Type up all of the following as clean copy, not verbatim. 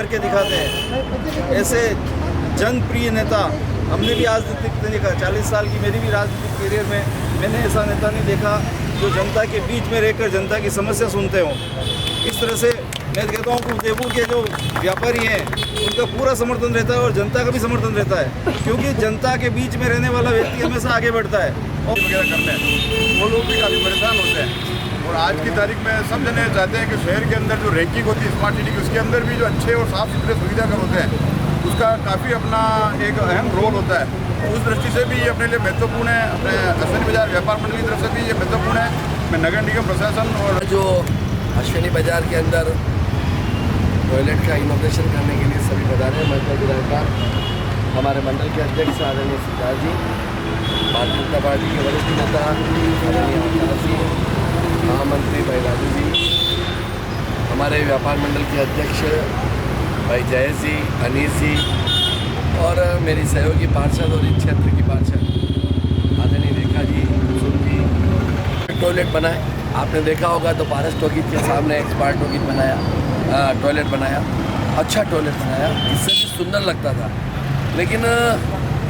करके दिखाते हैं। ऐसे जनप्रिय नेता हमने भी राजनीतिक नहीं देखा। 40 साल की मेरी भी राजनीतिक करियर में मैंने ऐसा नेता नहीं देखा जो जनता के बीच में रहकर जनता की समस्या सुनते हों। इस तरह से मैं कहता हूँ कि उदयपुर के जो व्यापारी हैं उनका पूरा समर्थन रहता है और जनता का भी समर्थन रहता है, क्योंकि जनता के बीच में रहने वाला व्यक्ति हमेशा आगे बढ़ता है। और वगैरह करते हैं वो लोग भी काफ़ी परेशान होते हैं। और आज की तारीख में सब जने चाहते हैं कि शहर के अंदर जो रैंकिंग होती है स्मार्ट सिटी की, उसके अंदर भी जो अच्छे और साफ़ सुथरे सुविधाकर होते हैं उसका काफ़ी अपना एक अहम रोल होता है। उस दृष्टि से भी ये अपने लिए महत्वपूर्ण है। अपने अश्विनी बाजार व्यापार मंडल की तरफ से भी ये महत्वपूर्ण है। मैं नगर निगम प्रशासन और जो अश्विनी बाजार के अंदर टॉयलेट का इनोवेशन करने के लिए सभी पधारे हैं। मंडल विधायक हमारे मंडल के अध्यक्ष आदरणीय सिद्धार्थ जी, भारतीय जनता पार्टी के वरिष्ठ नेता आदरणीय महामंत्री भाई राजू जी, हमारे व्यापार मंडल के अध्यक्ष भाई जयेश जी, अनीस जी और मेरी सहयोगी पार्षद और इस क्षेत्र की पार्षद आदरणीय रेखा जी, कुसुम जी। टॉयलेट बनाए आपने देखा होगा तो पारस टॉकीज के सामने एक्सपार्ट टॉकीज बनाया, टॉयलेट बनाया, अच्छा टॉयलेट बनाया, इससे भी सुंदर लगता था। लेकिन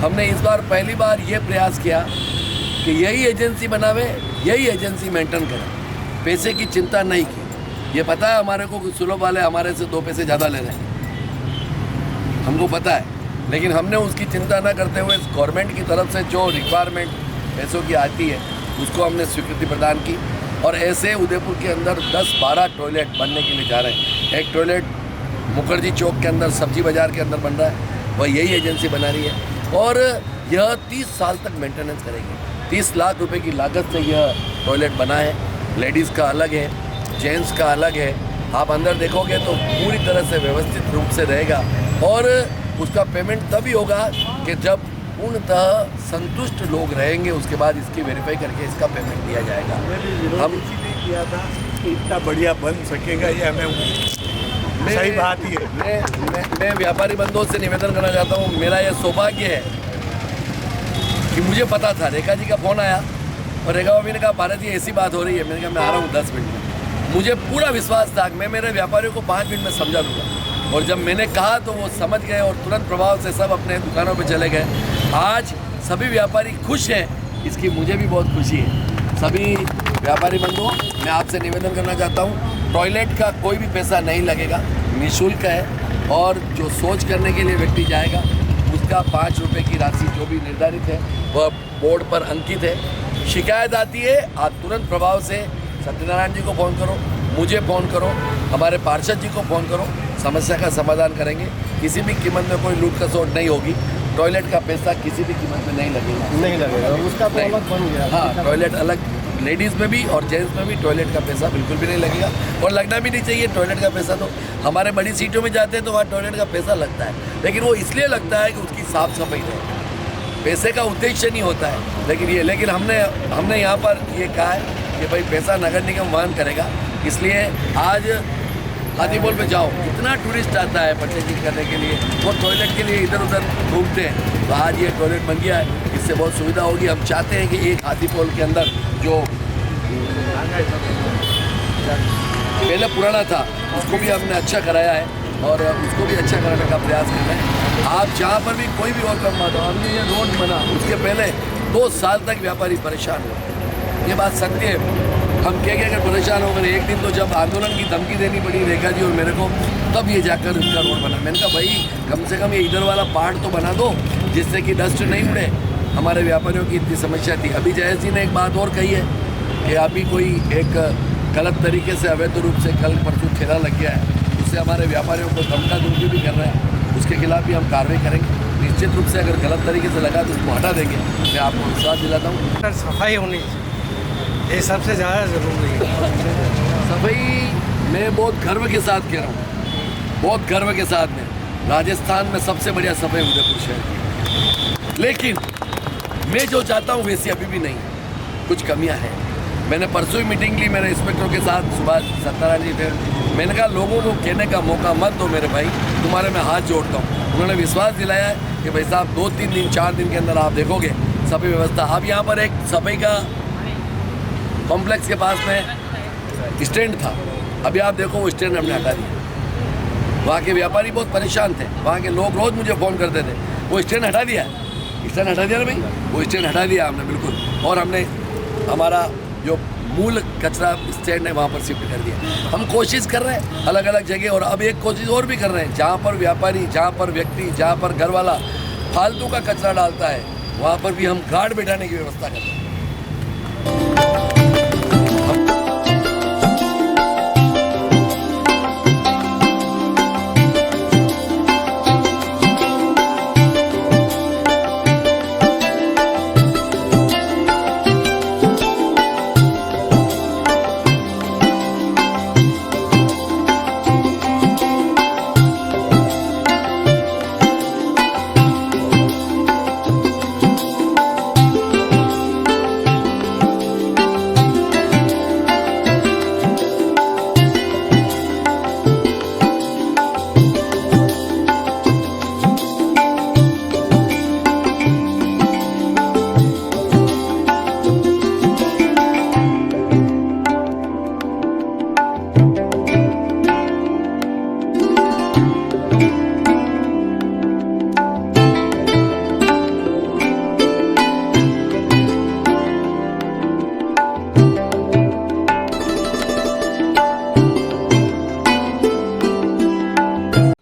हमने इस बार पहली बार ये प्रयास किया कि यही एजेंसी बनावे, यही एजेंसी मेंटेन करे, पैसे की चिंता नहीं की। ये पता है हमारे को कि सुलभ वाले हमारे से 2 पैसे ज़्यादा ले रहे हैं, हमको पता है, लेकिन हमने उसकी चिंता न करते हुए गवर्नमेंट की तरफ से जो रिक्वायरमेंट पैसों की आती है उसको हमने स्वीकृति प्रदान की। और ऐसे उदयपुर के अंदर 10-12 टॉयलेट बनने के लिए जा रहे हैं। एक टॉयलेट मुखर्जी चौक के अंदर सब्जी बाज़ार के अंदर बन रहा है, वह यही एजेंसी बना रही है और यह 30 साल तक मेंटेनेंस करेगी। 30 लाख रुपए की लागत से यह टॉयलेट बना है। लेडीज़ का अलग है, जेंट्स का अलग है। आप अंदर देखोगे तो पूरी तरह से व्यवस्थित रूप से रहेगा और उसका पेमेंट तभी होगा कि जब पूर्णतः संतुष्ट लोग रहेंगे, उसके बाद इसकी वेरीफाई करके इसका पेमेंट दिया जाएगा। हम किया था कि इतना बढ़िया बन सकेगा, ये हमें सही बात ही है। मैं व्यापारी बंधुओं से निवेदन करना चाहता हूँ, मेरा यह सौभाग्य है कि मुझे पता था, रेखा जी का फ़ोन आया और रेखा भाभी ने कहा भारत जी ऐसी बात हो रही है। मैंने कहा मैं आ रहा हूँ 10 मिनट में। मुझे पूरा विश्वास था कि मैं मेरे व्यापारियों को 5 मिनट में समझा दूँगा और जब मैंने कहा तो वो समझ गए और तुरंत प्रभाव से सब अपने दुकानों पर चले गए। आज सभी व्यापारी खुश हैं, इसकी मुझे भी बहुत खुशी है। सभी व्यापारी बंधुओं, मैं आपसे निवेदन करना चाहता हूँ, टॉयलेट का कोई भी पैसा नहीं लगेगा, निःशुल्क है और जो शौच करने के लिए व्यक्ति जाएगा उसका 5 रुपये की राशि जो भी निर्धारित है वह बोर्ड पर अंकित है। शिकायत आती है, आप तुरंत प्रभाव से सत्यनारायण जी को फ़ोन करो, मुझे फ़ोन करो, हमारे पार्षद जी को फ़ोन करो, समस्या का समाधान करेंगे। किसी भी कीमत में कोई लूट खसोट नहीं होगी। टॉयलेट का पैसा किसी भी कीमत में नहीं लगेगा, उसका तो अलग बन गया। हाँ, टॉयलेट अलग, लेडीज़ में भी और जेंट्स में भी टॉयलेट का पैसा बिल्कुल भी नहीं लगेगा और लगना भी नहीं चाहिए। टॉयलेट का पैसा तो हमारे बड़ी सीटों में जाते हैं तो वहाँ टॉयलेट का पैसा लगता है, लेकिन वो इसलिए लगता है कि उसकी साफ़ सफाई रहे, पैसे का उद्देश्य नहीं होता है। लेकिन हमने यहाँ पर ये कहा है कि भाई पैसा नगर निगम वहन करेगा। इसलिए आज हाथीपोल पे जाओ, इतना टूरिस्ट आता है परचेजिंग करने के लिए, वो टॉयलेट के लिए इधर उधर घूमते हैं, तो आज ये टॉयलेट बन गया है, इससे बहुत सुविधा होगी। हम चाहते हैं कि एक हाथीपोल के अंदर जो पहले पुराना था उसको भी हमने अच्छा कराया है और उसको भी अच्छा कराने का प्रयास कर रहे हैं। आप जहाँ पर भी कोई भी और काम आता हो, हमने ये रोड बना उसके पहले 2 साल तक व्यापारी परेशान हुए, ये बात सत्य है। हम कह के अगर परेशान हो गए, एक दिन तो जब आंदोलन की धमकी देनी पड़ी रेखा जी और मेरे को, तब ये जाकर इसका रोड बना। मैंने कहा भाई कम से कम ये इधर वाला पार्ट तो बना दो जिससे कि डस्ट नहीं उड़े। हमारे व्यापारियों की इतनी समस्या थी। अभी जयेश जी ने एक बात और कही है कि अभी कोई एक गलत तरीके से अवैध रूप से कल परसों ठेला लग गया है, उससे हमारे व्यापारियों को धमका धमकी भी कर रहे हैं, उसके खिलाफ भी हम कार्रवाई करेंगे। निश्चित रूप से अगर गलत तरीके से लगा तो उसको हटा देंगे। मैं आपको विश्वास दिलाता हूँ। सफाई होनी ये सबसे ज़्यादा ज़रूरी है। सफाई मैं बहुत गर्व के साथ कह रहा हूँ, बहुत गर्व के साथ में राजस्थान में सबसे बढ़िया सफाई उदयपुर शहर की। लेकिन मैं जो चाहता हूँ वैसी अभी भी नहीं, कुछ कमियाँ हैं। मैंने परसों ही मीटिंग ली मेरे इंस्पेक्टरों के साथ, सुभाष सत्यानारायण जी थे। मैंने कहा लोगों को कहने का मौका मत दो मेरे भाई, तुम्हारे मैं हाथ जोड़ता हूँ। उन्होंने विश्वास दिलाया है कि भाई साहब 2-3 दिन 4 दिन के अंदर आप देखोगे सफाई व्यवस्था। अब यहाँ पर एक सफाई का कॉम्प्लेक्स के पास में स्टैंड था, अभी आप देखो वो स्टैंड हमने हटा दिया। वहाँ के व्यापारी बहुत परेशान थे, वहाँ के लोग रोज़ मुझे फ़ोन करते थे। वो स्टैंड हटा दिया है, स्टैंड हटा दिया ना भाई, वो स्टैंड हटा दिया हमने बिल्कुल। और हमने हमारा जो मूल कचरा स्टैंड है वहाँ पर शिफ्ट कर दिया। हम कोशिश कर रहे हैं अलग अलग जगह, और अब एक कोशिश और भी कर रहे हैं, जहाँ पर व्यापारी, जहाँ पर व्यक्ति, जहाँ पर घर वाला फालतू का कचरा डालता है, वहाँ पर भी हम गार्ड बैठाने की व्यवस्था कर रहे हैं।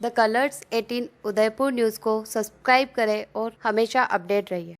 द कलर्स 18 उदयपुर न्यूज़ को सब्सक्राइब करें और हमेशा अपडेट रहिए।